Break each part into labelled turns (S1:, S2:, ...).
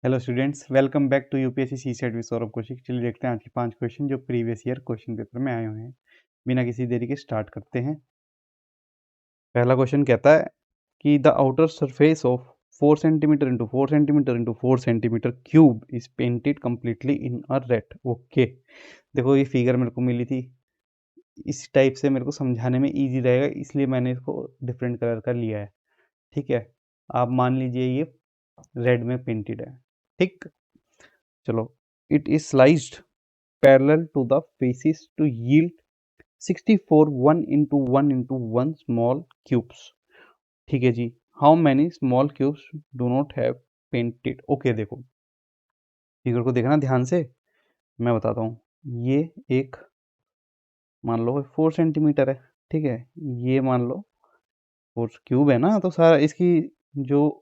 S1: Hello students, welcome back to UPSC CSAT with Saurabh Kaushik. चलिए देखते हैं आज के 5 क्वेश्चन जो प्रीवियस ईयर क्वेश्चन पेपर में आए हुए हैं। बिना किसी देरी के स्टार्ट करते हैं। पहला क्वेश्चन कहता है कि the outer surface of 4 centimetre into 4 centimetre into 4 centimetre cube is painted completely in a red. Okay, देखो ये फिगर मेरे को मिली थी, इस टाइप से मेरे को समझाने में ईजी रहेगा, इसलिए मैंने इसको डिफरेंट कलर का लिया है। ठीक है, आप मान लीजिए ये रेड में पेंटेड है। ठीक, चलो, it is sliced parallel to the faces to yield 64 1 into 1 into 1 small cubes. ठीक है जी, how many small cubes do not have painted? Okay, देखो फिगर को देखना ध्यान से, मैं बताता हूँ। ये एक मान लो 4 सेंटीमीटर है, ठीक है, ये मान लो 4 क्यूब है ना, तो सारा इसकी जो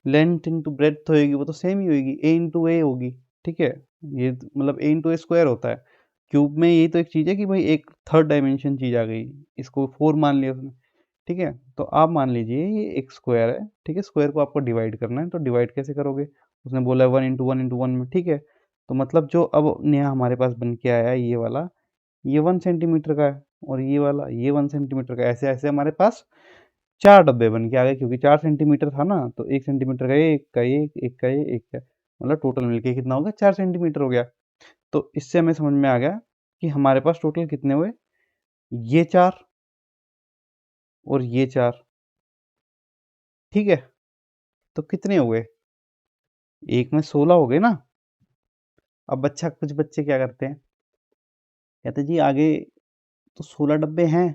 S1: लेंथ इंटू ब्रेड्थ होएगी वो तो सेम ही होएगी, ए इंटू ए होगी। ठीक है, ये मतलब ए इंटू ए स्क्वायर होता है। क्यूब में यही तो एक चीज़ है कि भाई एक थर्ड डायमेंशन चीज़ आ गई, इसको 4 मान लिया उसने। ठीक है, तो आप मान लीजिए ये एक स्क्वायर है। ठीक है, स्क्वायर को आपको डिवाइड करना है, तो डिवाइड कैसे करोगे? उसने बोला है 1 इंटू 1 इंटू 1 में। ठीक है, तो मतलब जो अब नया हमारे पास बन के आया है ये वाला, ये 1 सेंटीमीटर का है, और ये वाला ये 1 सेंटीमीटर का। ऐसे ऐसे हमारे पास 4 डब्बे बन के आ गए, क्योंकि 4 सेंटीमीटर था ना, तो 1 सेंटीमीटर का ये, एक का ये, एक का ये, एक का, मतलब टोटल मिलके कितना हो गया? 4 सेंटीमीटर हो गया। तो इससे हमें समझ में आ गया कि हमारे पास टोटल कितने हुए, ये 4 और ये 4। ठीक है, तो कितने हुए? एक में 16 हो गए ना। अब कुछ बच्चे क्या करते हैं, कहते जी आगे तो 16 डब्बे हैं,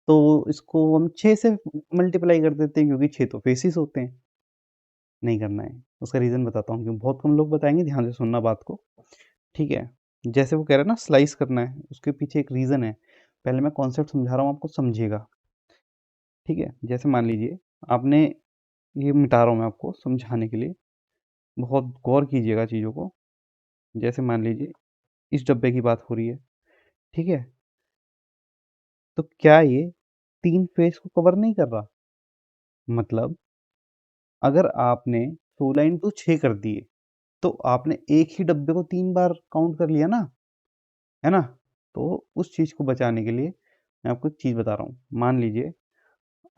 S1: तो इसको हम 6 से मल्टीप्लाई कर देते हैं, क्योंकि 6 तो फेसिस होते हैं। नहीं करना है, उसका रीज़न बताता हूँ क्यों। बहुत कम लोग बताएंगे, ध्यान से सुनना बात को। ठीक है, जैसे वो कह रहा है ना स्लाइस करना है, उसके पीछे एक रीज़न है। पहले मैं कॉन्सेप्ट समझा रहा हूँ, आपको समझिएगा। ठीक है, जैसे मान लीजिए आपने, ये मिटा रहा हूँ मैं आपको समझाने के लिए, बहुत गौर कीजिएगा चीज़ों को। जैसे मान लीजिए इस डब्बे की बात हो रही है, ठीक है, तो क्या ये 3 फेस को कवर नहीं कर रहा? मतलब अगर आपने 16 इंटू 6 कर दिए, तो आपने एक ही डब्बे को 3 बार काउंट कर लिया ना, है ना? तो उस चीज़ को बचाने के लिए मैं आपको एक चीज़ बता रहा हूँ। मान लीजिए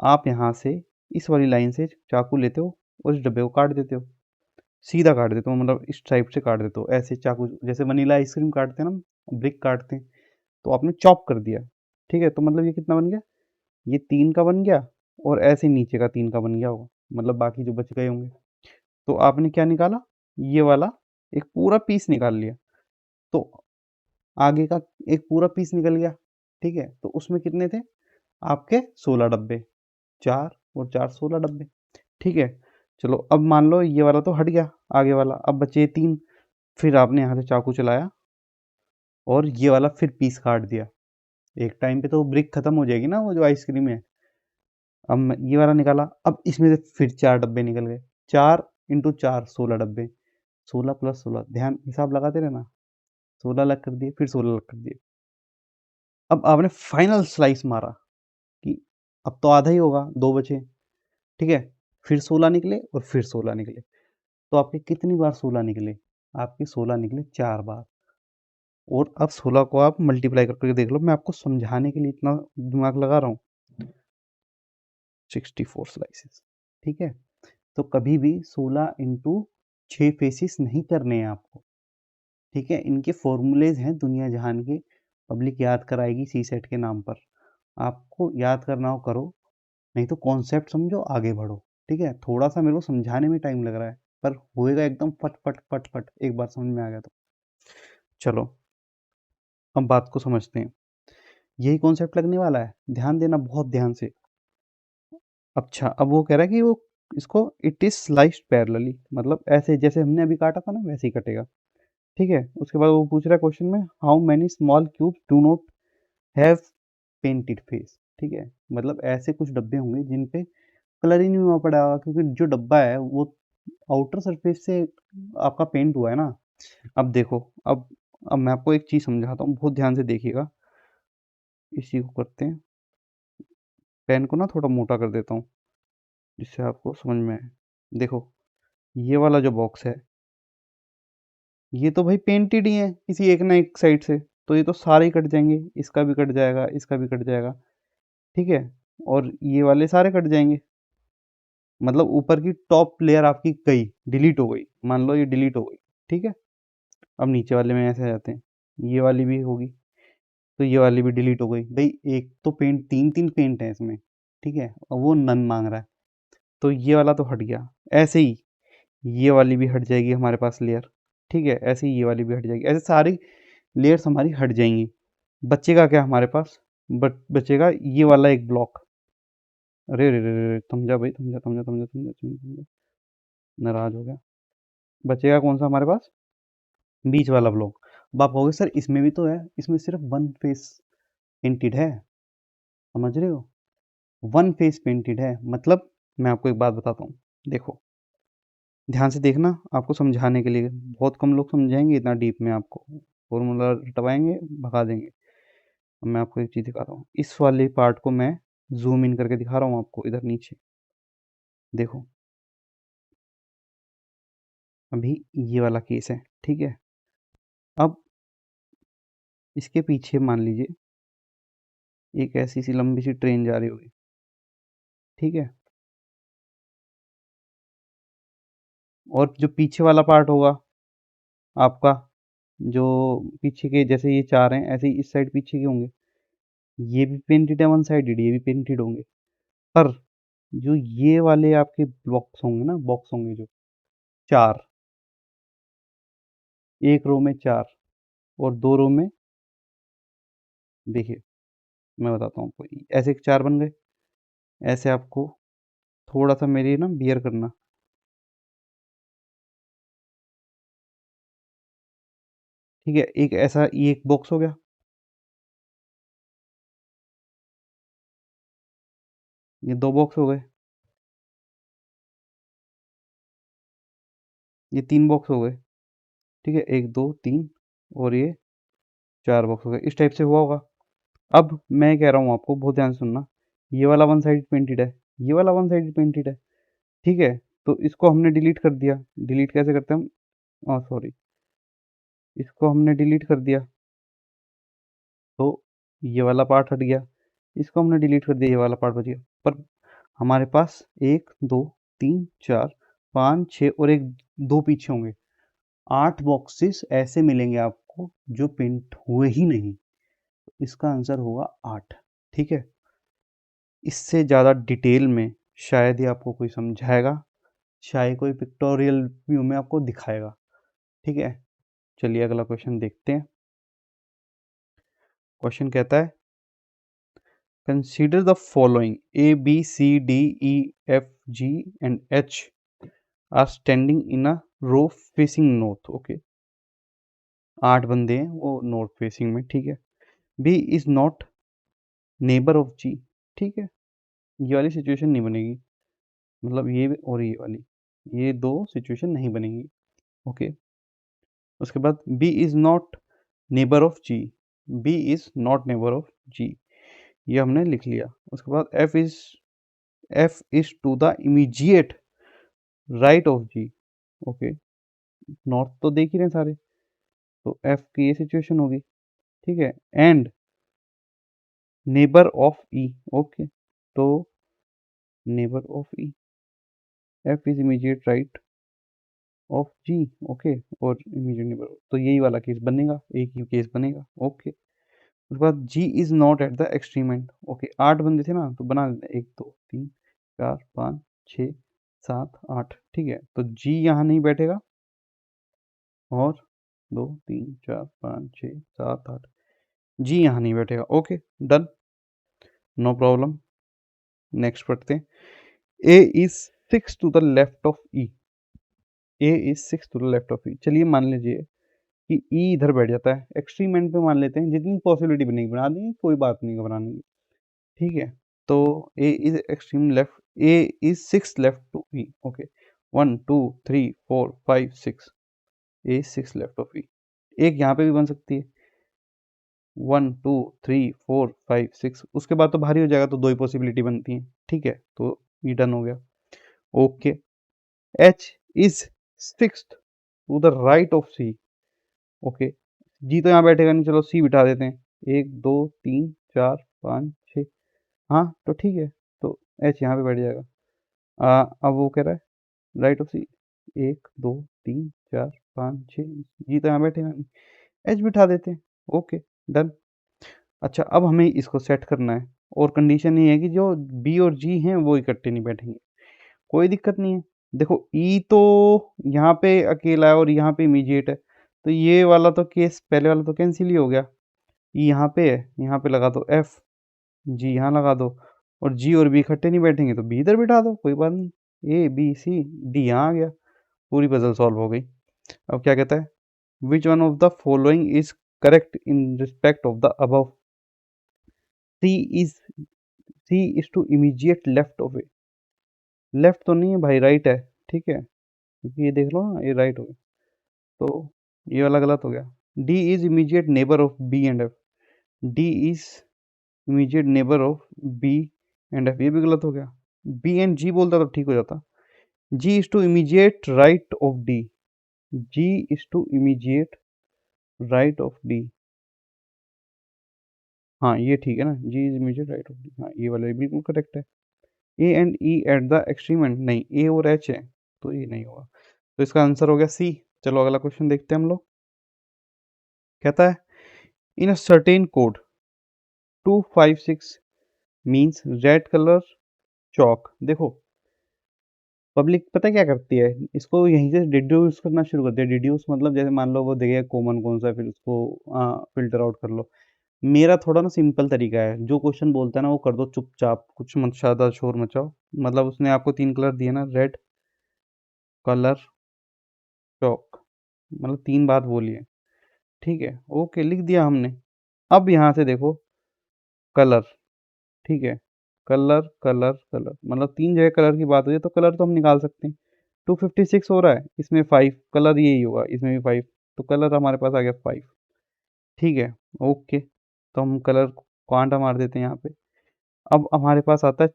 S1: आप यहाँ से इस वाली लाइन से चाकू लेते हो और इस डब्बे को काट देते हो, सीधा काट देते हो, मतलब इस टाइप से काट देते हो, ऐसे चाकू जैसे वनीला आइसक्रीम काटते हैं ना, ब्रिक काटते हैं, तो आपने चॉप कर दिया। ठीक है, तो मतलब ये कितना बन गया? ये 3 का बन गया, और ऐसे नीचे का 3 का बन गया होगा, मतलब बाकी जो बच गए होंगे। तो आपने क्या निकाला? ये वाला एक पूरा पीस निकाल लिया, तो आगे का एक पूरा पीस निकल गया। ठीक है, तो उसमें कितने थे आपके? 16 डब्बे, 4 और 4 16 डब्बे। ठीक है, चलो अब मान लो ये वाला तो हट गया, आगे वाला, अब बचे 3। फिर आपने यहाँ से चाकू चलाया और ये वाला फिर पीस काट दिया। एक टाइम पे तो ब्रिक खत्म हो जाएगी ना, वो जो आइसक्रीम है। अब मैं ये वाला निकाला, अब इसमें से फिर 4 डब्बे निकल गए। 4 इंटू 4 16 डब्बे, 16 प्लस 16, ध्यान हिसाब लगाते रहना। 16 अलग कर दिए, फिर 16 अलग कर दिए। अब आपने फाइनल स्लाइस मारा कि अब तो आधा ही होगा, 2 बचे। ठीक है, फिर 16 निकले और फिर 16 निकले, तो आपके कितनी बार 16 निकले? आपके 16 निकले 4 बार। और अब 16 को आप मल्टीप्लाई करके देख लो, मैं आपको समझाने के लिए इतना दिमाग लगा रहा हूँ। 64 स्लाइसेस। ठीक है, तो कभी भी 16 इंटू 6 फेसिस नहीं करने हैं आपको। ठीक है, इनके फॉर्मूलेज हैं दुनिया जहान के, पब्लिक याद कराएगी सी सेट के नाम पर। आपको याद करना हो करो, नहीं तो कॉन्सेप्ट समझो, आगे बढ़ो। ठीक है, थोड़ा सा मेरे को समझाने में टाइम लग रहा है, पर होएगा एकदम फट फट फट फट, एक बार समझ में आ गया तो। चलो अब बात को समझते हैं, यही कॉन्सेप्ट लगने वाला है, ध्यान देना बहुत ध्यान से। अच्छा, अब वो कह रहा है कि वो इसको इट इज स्लाइस्ड पैरेलली, मतलब ऐसे जैसे हमने अभी काटा था ना वैसे ही कटेगा। ठीक है, उसके बाद वो पूछ रहा है क्वेश्चन में, how many small cubes do not have painted face. ठीक है, मतलब ऐसे कुछ डब्बे होंगे जिन पे कलर ही नहीं हुआ पड़ा होगा, क्योंकि जो डब्बा है वो आउटर सरफेस से आपका पेंट हुआ है ना। अब देखो, अब मैं आपको एक चीज़ समझाता हूँ, बहुत ध्यान से देखिएगा। इसी को करते हैं, पेन को ना थोड़ा मोटा कर देता हूँ जिससे आपको समझ में आए। देखो, ये वाला जो बॉक्स है, ये तो भाई पेंटेड ही है किसी एक ना एक साइड से, तो ये तो सारे ही कट जाएंगे, इसका भी कट जाएगा, इसका भी कट जाएगा, ठीक है, और ये वाले सारे कट जाएंगे। मतलब ऊपर की टॉप लेयर आपकी गई, डिलीट हो गई, मान लो ये डिलीट हो गई, ठीक है। अब नीचे वाले में ऐसे आ जाते हैं, ये वाली भी होगी, तो ये वाली भी डिलीट हो गई भाई। एक तो पेंट, तीन तीन पेंट है इसमें, ठीक है, और वो नन मांग रहा है, तो ये वाला तो हट गया। ऐसे ही ये वाली भी हट जाएगी हमारे पास लेयर, ठीक है, ऐसे ही ये वाली भी हट जाएगी, ऐसे सारी लेयर्स हमारी हट जाएंगी। बचेगा क्या हमारे पास? बचेगा ये वाला एक ब्लॉक। अरे रे रे रे, समझा भाई, समझा समझा समझा समझा समझा समझा। नाराज हो गया। बचेगा कौन सा हमारे पास? बीच वाला ब्लॉक। अब आप कहोगे सर इसमें भी तो है, इसमें सिर्फ वन फेस पेंटेड है, समझ रहे हो? वन फेस पेंटेड है मतलब, मैं आपको एक बात बताता हूँ, देखो ध्यान से देखना, आपको समझाने के लिए, बहुत कम लोग समझाएंगे इतना डीप में आपको, फॉर्मूला रटवाएंगे, भगा देंगे। अब मैं आपको एक चीज़ दिखा रहा हूँ, इस वाले पार्ट को मैं जूम इन करके दिखा रहा हूँ आपको, इधर नीचे देखो, अभी ये वाला केस है, ठीक है। अब इसके पीछे मान लीजिए एक ऐसी सी लंबी सी ट्रेन जा रही होगी, ठीक है, और जो पीछे वाला पार्ट होगा आपका, जो पीछे के जैसे ये चार हैं, ऐसे ही इस साइड पीछे के होंगे, ये भी पेंटेड है वन साइडेड, ये भी पेंटेड होंगे। पर जो ये वाले आपके ब्लॉक्स होंगे ना, बॉक्स होंगे जो चार, एक रो में चार और दो रो में, देखिए मैं बताता हूँ आपको, ऐसे चार बन गए, ऐसे आपको थोड़ा सा मेरी ना बियर करना, ठीक है, एक ऐसा ये एक बॉक्स हो गया, ये दो बॉक्स हो गए, ये तीन बॉक्स हो गए, ठीक है, एक दो तीन और ये चार बॉक्स हो गए, इस टाइप से हुआ होगा। अब मैं कह रहा हूँ आपको, बहुत ध्यान से सुनना, ये वाला वन साइड पेंटेड है, ये वाला वन साइड पेंटेड है, ठीक है, तो इसको हमने डिलीट कर दिया। डिलीट कैसे करते हैं हम? सॉरी, इसको हमने डिलीट कर दिया, तो ये वाला पार्ट हट गया, इसको हमने डिलीट कर दिया, ये वाला पार्ट बच गया। पर हमारे पास एक दो तीन चार पाँच छः और एक दो पीछे होंगे, आठ बॉक्सेस ऐसे मिलेंगे आपको जो पेंट हुए ही नहीं, इसका आंसर होगा आठ, ठीक है। इससे ज़्यादा डिटेल में शायद ही आपको कोई समझाएगा, शायद कोई पिक्टोरियल व्यू में आपको दिखाएगा, ठीक है। चलिए अगला क्वेश्चन देखते हैं। क्वेश्चन कहता है, consider the following, A B C D E F G and H are standing in a row facing north, okay. आठ बंदे हैं वो नॉर्थ फेसिंग में, ठीक है। B is not neighbour of G, ठीक है, ये वाली सिचुएशन नहीं बनेगी, मतलब ये और ये वाली, ये दो सिचुएशन नहीं बनेगी, ओके। उसके बाद B is not neighbour of G, B is not neighbour of G, ये हमने लिख लिया। उसके बाद F is to the immediate right of G, okay, north तो देख ही रहे हैं सारे, तो एफ की ये सिचुएशन होगी, ठीक है। And neighbour of E, okay, तो neighbour of E, F is immediate right of G, okay, और इमीडिएट नेबर, तो यही वाला केस बनेगा, एक ही केस बनेगा, ओके। उसके बाद G is not at the extreme end, okay, आठ बंदे थे ना, तो बना देते हैं, एक दो तीन चार पाँच छः सात आठ, ठीक है, तो जी यहाँ नहीं बैठेगा, और दो तीन चार पाँच छः सात आठ, जी यहाँ नहीं बैठेगा, okay, done, no problem. Next पढ़ते हैं, A is six to the left of E, A is six to the left of E, चलिए मान लीजिए कि ई इधर बैठ जाता है, एक्सट्रीम एंड पे मान लेते हैं, जितनी पॉसिबिलिटी बनेगी बना देंगे, कोई बात नहीं घबराने की, ठीक है। तो A is extreme left, A is six left to E, okay, one two three four five six, A six left of E, एक यहाँ पे भी बन सकती है, 1 2 3 4 5 6, उसके बाद तो भारी हो जाएगा, तो 2 ही पॉसिबिलिटी बनती हैं, ठीक है, तो ये डन हो गया। Okay, H is fixed to the right of C. Okay, G तो यहाँ बैठेगा नहीं, चलो सी बिठा देते हैं, 1 2 3 4 5 6, हाँ तो ठीक है, तो एच यहाँ पे बैठ जाएगा। अब वो कह रहा है राइट ऑफ सी, 1 2 3 4 5 6, जी तो यहाँ बैठेगा नहीं, एच बिठा देते हैं। Okay, done. अच्छा, अब हमें इसको सेट करना है, और कंडीशन ये है कि जो बी और जी हैं वो इकट्ठे नहीं बैठेंगे। कोई दिक्कत नहीं है, देखो ई तो यहाँ पे अकेला है और यहाँ पे इमीडिएट है, तो ये वाला तो केस पहले वाला तो कैंसिल ही हो गया। ई यहाँ पे है, यहाँ पे लगा दो एफ, जी यहाँ लगा दो, और जी और बी इकट्ठे नहीं बैठेंगे तो बी इधर बिठा दो, कोई बात नहीं, ए बी सी डी यहाँ आ गया, पूरी पजल सॉल्व हो गई। अब क्या कहता है, which one of the following is correct in respect of the above. C is C is to immediate left of A, left तो नहीं है भाई, राइट है, ठीक है, क्योंकि ये देख लो ना, ये राइट हो गया, तो ये वाला गलत हो गया। D is immediate neighbour of B and F, D is immediate neighbour of B and F, ये भी गलत हो गया। बी एंड जी बोलता तो ठीक हो जाता। G is to immediate right of D, G is to immediate right of D, हाँ ये ठीक है ना, G is immediate right of D, हाँ ये वाला बिल्कुल करेक्ट है। A and E at the extreme end, नहीं ए और एच है, तो ये नहीं होगा, तो इसका आंसर हो गया सी। चलो अगला क्वेश्चन देखते हैं हम लोग। कहता है in a certain code 256 means red colour चौक। देखो पब्लिक पता है क्या करती है, इसको यहीं से डिड्यूस करना शुरू करती है। डिड्यूस मतलब जैसे मान लो वो देखेगा कॉमन कौन सा है, फिर उसको फिल्टर आउट कर लो। मेरा थोड़ा ना सिंपल तरीका है, जो क्वेश्चन बोलता है ना वो कर दो चुपचाप, कुछ मत ज़्यादा शोर मचाओ। मतलब उसने आपको 3 कलर दिए ना, रेड कलर चौक, मतलब 3 बात बोली है, ठीक है, ओके लिख दिया हमने। अब यहाँ से देखो कलर, ठीक है, कलर कलर कलर, मतलब 3 जगह कलर की बात हुई है, तो कलर तो हम निकाल सकते हैं। 256 हो रहा है, इसमें 5 कलर यही होगा, इसमें भी 5, तो कलर हमारे पास आ गया 5, ठीक है, ओके, तो हम कलर को आंटा मार देते हैं यहाँ पे। अब हमारे पास आता है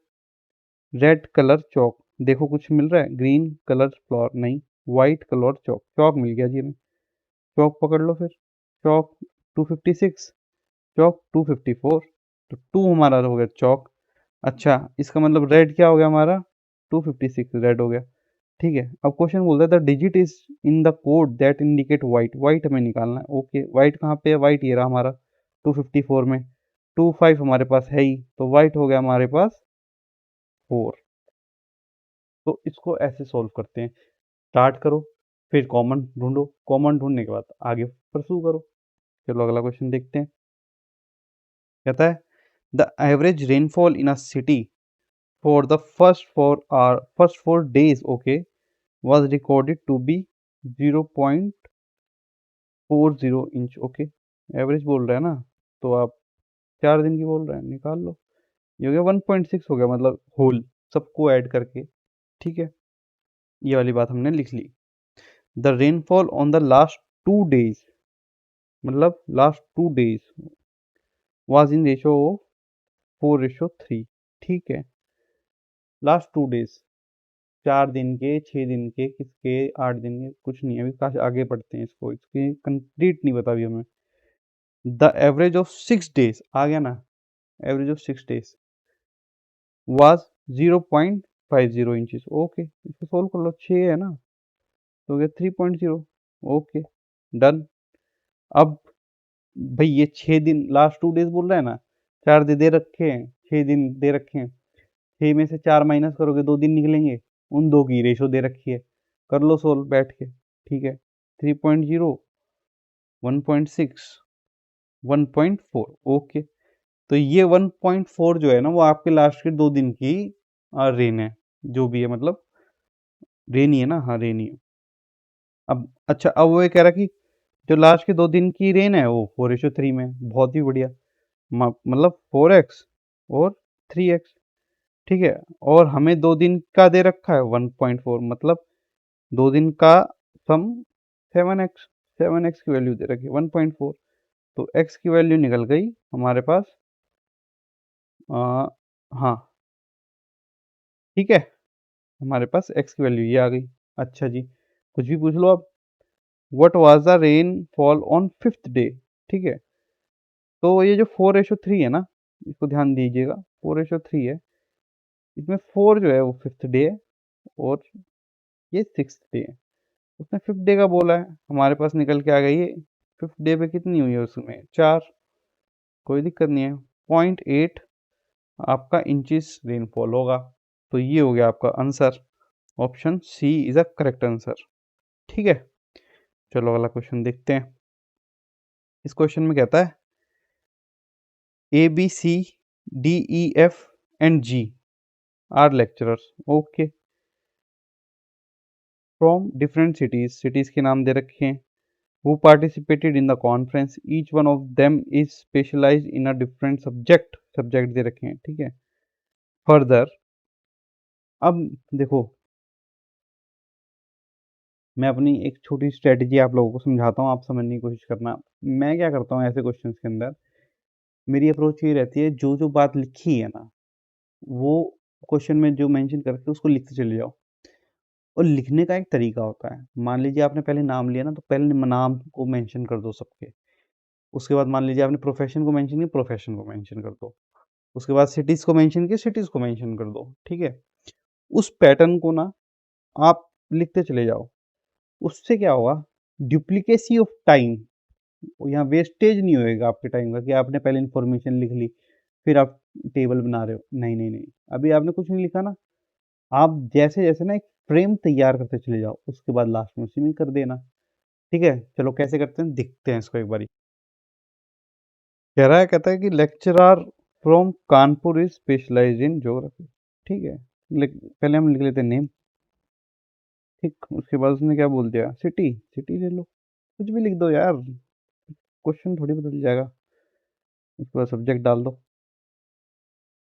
S1: रेड कलर चौक, देखो कुछ मिल रहा है, ग्रीन कलर फ्लावर नहीं, वाइट कलर चौक, चौक मिल गया जी हमें, चौक पकड़ लो फिर, चौक 256, चौक 254, तो 2 हमारा हो गया चौक। अच्छा, इसका मतलब रेड क्या हो गया हमारा, 256 रेड हो गया, ठीक है। अब क्वेश्चन बोलता है the digit is in the code that indicate white, white हमें निकालना है, ओके वाइट कहाँ पे है, वाइट ये रहा हमारा 254 में, 25 हमारे पास है ही, तो वाइट हो गया हमारे पास 4। तो इसको ऐसे सॉल्व करते हैं, स्टार्ट करो, फिर कॉमन ढूंढो, कॉमन ढूंढने के बाद आगे परसू करो। चलो अगला क्वेश्चन देखते हैं। कहता है the average rainfall in a city for the first 4 days, okay, was recorded to be 0.40 inch, okay, average बोल रहा है ना, तो आप 4 दिन की बोल रहे हैं, निकाल लो, ये हो गया 1.6 हो गया, मतलब होल सबको ऐड करके, ठीक है, ये वाली बात हमने लिख ली। The rainfall on the last 2 days, मतलब last 2 days was in ratio of 4:3, ठीक है, लास्ट 2 days, 4 दिन के, 6 दिन के, किसके 8 दिन के, कुछ नहीं, अभी काश आगे पढ़ते हैं इसको, इसकी कंप्लीट नहीं बता अभी हमें। द एवरेज ऑफ 6 days आ गया ना, average of 6 days was 0.50 inches, okay, इसको सोल्व कर लो, 6 है ना, तो हो गया 3.0, ओके डन। अब भाई ये 6 दिन लास्ट 2 days बोल रहा है ना, 4 दिन दे रखे हैं, 6 दिन दे रखे हैं, 6 में से 4 माइनस करोगे 2 दिन निकलेंगे, उन दो की रेशो दे रखी है, कर लो सोल्व बैठ के, ठीक है, 3.0, 1.6, 1.4, ओके, तो ये 1.4 जो है ना, वो आपके लास्ट के 2 दिन की रेन है, जो भी है, मतलब रेन ही है ना, हाँ रेन ही है। अब अच्छा, अब वो ये कह रहा कि जो लास्ट के 2 दिन की रेन है वो 4:3 में, बहुत ही बढ़िया, मतलब 4x और 3x, ठीक है, और हमें 2 दिन का दे रखा है 1.4, मतलब 2 दिन का सम 7x, 7x की वैल्यू दे रखी है 1.4, तो x की वैल्यू निकल गई हमारे पास हाँ ठीक है, हमारे पास x की वैल्यू ये आ गई। अच्छा जी, कुछ भी पूछ लो आप। What was the rain fall on 5th day, ठीक है। तो ये जो 4:3 है ना, इसको ध्यान दीजिएगा, 4:3 है। इसमें 4 जो है वो 5th डे है और ये 6th डे है। उसने 5th डे का बोला है, हमारे पास निकल के आ गई ये 5th डे पे कितनी हुई है उसमें 4, कोई दिक्कत नहीं है। 0.8 आपका इंचेस रेनफॉल होगा। तो ये हो गया आपका answer, option C is a correct answer. ठीक है, चलो अगला क्वेश्चन देखते हैं। इस क्वेश्चन में कहता है A B C D E F and G are lecturers, okay, from different cities, cities के नाम दे रखे हैं। who participated in the conference, each one of them is specialized in a different subject, subject दे रखे हैं, ठीक है। Further, अब देखो, मैं अपनी एक छोटी स्ट्रेटजी आप लोगों को समझाता हूँ, आप समझने की कोशिश करना। मैं क्या करता हूँ ऐसे क्वेश्चंस के अंदर, मेरी अप्रोच ये रहती है, जो जो बात लिखी है ना, वो क्वेश्चन में जो मेंशन करके उसको लिखते चले जाओ। और लिखने का एक तरीका होता है, मान लीजिए आपने पहले नाम लिया ना, तो पहले नाम को मेंशन कर दो सबके। उसके बाद मान लीजिए आपने प्रोफेशन को मेंशन किया, प्रोफेशन को मेंशन कर दो। उसके बाद सिटीज़ को मेंशन किया, सिटीज़ को मेंशन कर दो, ठीक है। उस पैटर्न को ना आप लिखते चले जाओ। उससे क्या होगा, डुप्लीकेसी ऑफ टाइम, यहाँ वेस्टेज नहीं होएगा आपके टाइम का, कि आपने पहले इन्फॉर्मेशन लिख ली फिर आप टेबल बना रहे हो। नहीं नहीं नहीं, अभी आपने कुछ नहीं लिखा ना, आप जैसे जैसे ना एक फ्रेम तैयार करते चले जाओ, उसके बाद लास्ट में उसी में कर देना। ठीक है, चलो कैसे करते हैं दिखते हैं इसको एक बारी। कह रहा है, कहता है कि lecturer from Kanpur is specialise in geography, ठीक है। पहले हम लिख लेते हैं नेम, ठीक। उसके बाद उसने क्या बोल दिया, सिटी, सिटी ले लो, कुछ भी लिख दो यार, क्वेश्चन थोड़ी बदल जाएगा। उसके बाद सब्जेक्ट डाल दो,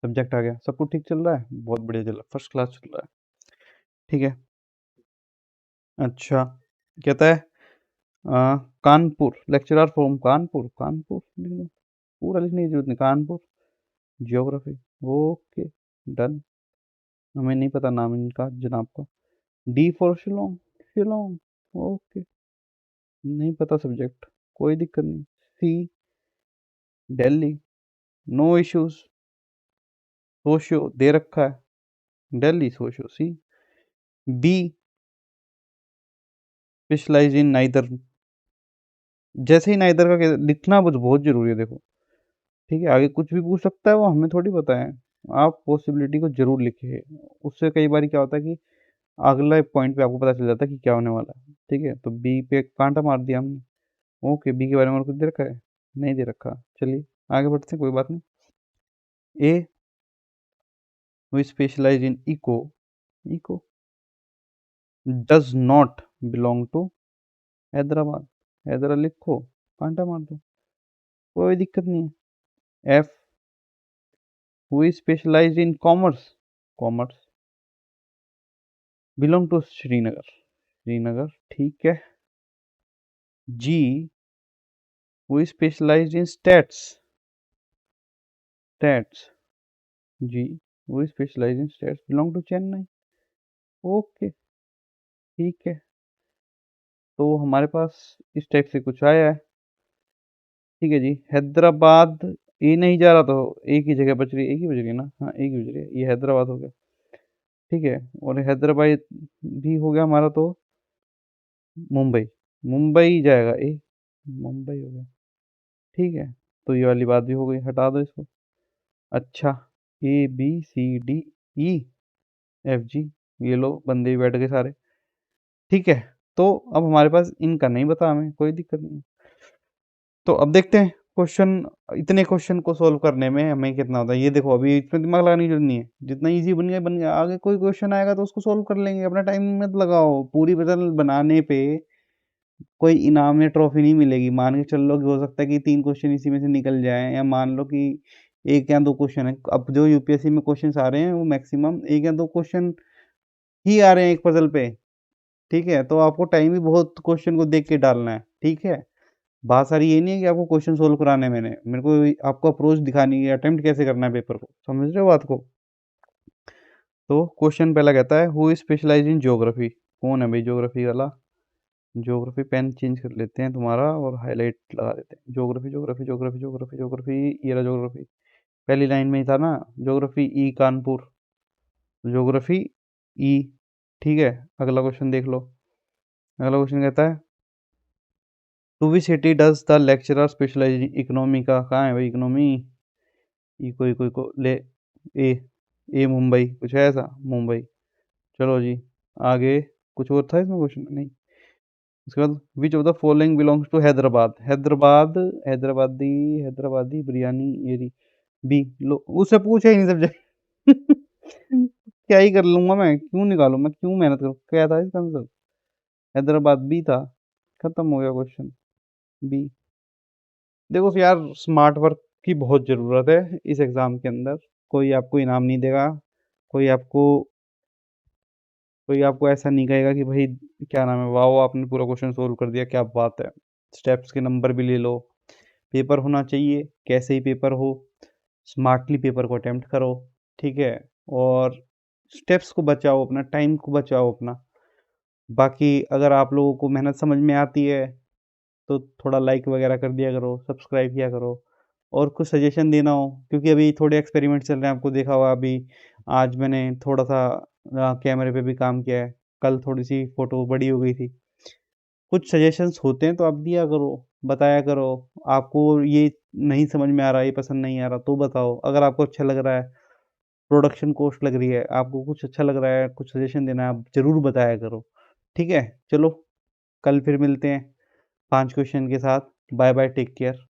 S1: सब्जेक्ट आ गया। सब कुछ ठीक चल रहा है, बहुत बढ़िया चल रहा है, फर्स्ट क्लास चल रहा है, ठीक है। अच्छा, कहता है कानपुर, लेक्चरर फ्रॉम कानपुर, कानपुर लिख लो, पूरा लिखने की जरूरत नहीं, कानपुर जियोग्राफी, ओके डन। हमें नहीं पता नाम इनका जनाब का। D for Shillong, Shillong, okay, नहीं पता सब्जेक्ट, कोई दिक्कत नहीं। सी दिल्ली, नो इश्यूज, सोशियो दे रखा है, दिल्ली सोशियो सी। बी स्पेशलाइज इन नाइदर, जैसे ही नाइदर का लिखना बहुत जरूरी है, देखो, ठीक है। आगे कुछ भी पूछ सकता है, वो हमें थोड़ी पता है। आप पॉसिबिलिटी को जरूर लिखिए, उससे कई बार क्या होता है कि अगला पॉइंट पे आपको पता चल जाता है कि क्या होने वाला है, ठीक है। तो बी पे कांटा मार दिया हमने, ओके। बी के बारे में और कुछ दे रखा है, नहीं दे रखा, चलिए आगे बढ़ते हैं, कोई बात नहीं। A we specialise in eco, eco does not belong to Hyderabad, Hyderabad लिखो, कांटा मार दो, कोई दिक्कत नहीं है। F we specialise in commerce, commerce belong to Srinagar, Srinagar, ठीक है। G we specialise in stats, stats, G we specialise in stats belong to Chennai, okay, ठीक है। तो हमारे पास इस टाइप से कुछ आया है, ठीक है जी। हैदराबाद ए नहीं जा रहा, तो एक ही जगह बच रही है, एक ही बच रही है ना, हाँ एक ही बच रही है, ये हैदराबाद हो गया, ठीक है। और हैदराबाद भी हो गया हमारा, तो मुंबई, मुंबई जाएगा ए, मुंबई हो गया, ठीक है। तो ये वाली बात भी हो गई, हटा दो इसको। अच्छा, A B C D E F G, ये लो बंदे भी बैठ गए सारे, ठीक है। तो अब हमारे पास इनका नहीं बता, हमें कोई दिक्कत नहीं। तो अब देखते हैं क्वेश्चन, इतने क्वेश्चन को सोल्व करने में हमें कितना होता है, ये देखो, अभी इसमें दिमाग लगाने की जरूरत नहीं है, जितना इजी बन गया बन गया। आगे कोई क्वेश्चन आएगा तो उसको सोल्व कर लेंगे, अपना टाइम मत लगाओ। पूरी पजल बनाने पे कोई इनाम या ट्रॉफी नहीं मिलेगी। मान के चल लो कि हो सकता है कि 3 क्वेश्चन इसी में से निकल जाए, या मान लो कि 1 या 2 क्वेश्चन है। अब जो यूपीएससी में क्वेश्चन आ रहे हैं वो मैक्सिमम 1 या 2 क्वेश्चन ही आ रहे हैं एक पजल पे, ठीक है। तो आपको टाइम भी बहुत क्वेश्चन को देख के डालना है, ठीक है। बात सारी ये नहीं है कि आपको क्वेश्चन सोल्व कराने हैं मेरे को आपको अप्रोच दिखानी है, अटेम्प्ट कैसे करना है पेपर को, समझ रहे हो बात को। तो क्वेश्चन पहला कहता है who is specialise in geography, कौन है भाई ज्योग्राफी वाला। ज्योग्राफी पेन चेंज कर लेते हैं तुम्हारा और हाईलाइट लगा देते हैं, geography geography geography geography geography, ये रहा ज्योग्राफी। पहली लाइन में ही था ना, ज्योग्राफी ई कानपुर, ज्योग्राफी ई। ठीक है, अगला क्वेश्चन देख लो। अगला क्वेश्चन कहता है to which city does the lecturer specialise in economy का, कहाँ है भाई इकोनॉमी, ई कोई को ले, ए, ए मुंबई, कुछ है ऐसा, मुंबई। चलो जी आगे, कुछ और था इसमें क्वेश्चन नहीं। उसके बाद which of the following belongs to Hyderabad, Hyderabad, Hyderabadi, Hyderabadi biryani एरी, बी लो, उससे पूछे ही नहीं सब्जेक्ट क्या ही कर लूंगा मैं, क्यों निकालू मैं, क्यों मेहनत करूँ, क्या था इसका आंसर, हैदराबाद बी था, खत्म हो गया क्वेश्चन, बी। देखो यार, स्मार्ट वर्क की बहुत ज़रूरत है इस एग्ज़ाम के अंदर। कोई आपको इनाम नहीं देगा, कोई आपको कोई आपको ऐसा नहीं कहेगा कि भाई क्या नाम है, वाह आपने पूरा क्वेश्चन सोल्व कर दिया, क्या बात है। स्टेप्स के नंबर भी ले लो। पेपर होना चाहिए, कैसे ही पेपर हो, स्मार्टली पेपर को अटेम्प्ट करो। ठीक है, और स्टेप्स को बचाओ, अपना टाइम को बचाओ अपना। बाकी अगर आप लोगों को मेहनत समझ में आती है तो थोड़ा लाइक वगैरह कर दिया करो, सब्सक्राइब किया करो। और कुछ सजेशन देना हो, क्योंकि अभी थोड़े एक्सपेरिमेंट चल रहे हैं, आपको देखा होगा अभी। आज मैंने थोड़ा सा कैमरे पे भी काम किया है, कल थोड़ी सी फ़ोटो बड़ी हो गई थी। कुछ सजेशंस होते हैं तो आप दिया करो, बताया करो। आपको ये नहीं समझ में आ रहा, ये पसंद नहीं आ रहा तो बताओ। अगर आपको अच्छा लग रहा है, प्रोडक्शन कॉस्ट लग रही है, आपको कुछ अच्छा लग रहा है, कुछ सजेशन देना है, आप ज़रूर बताया करो। ठीक है, चलो कल फिर मिलते हैं 5 क्वेश्चन के साथ। Bye bye, take care.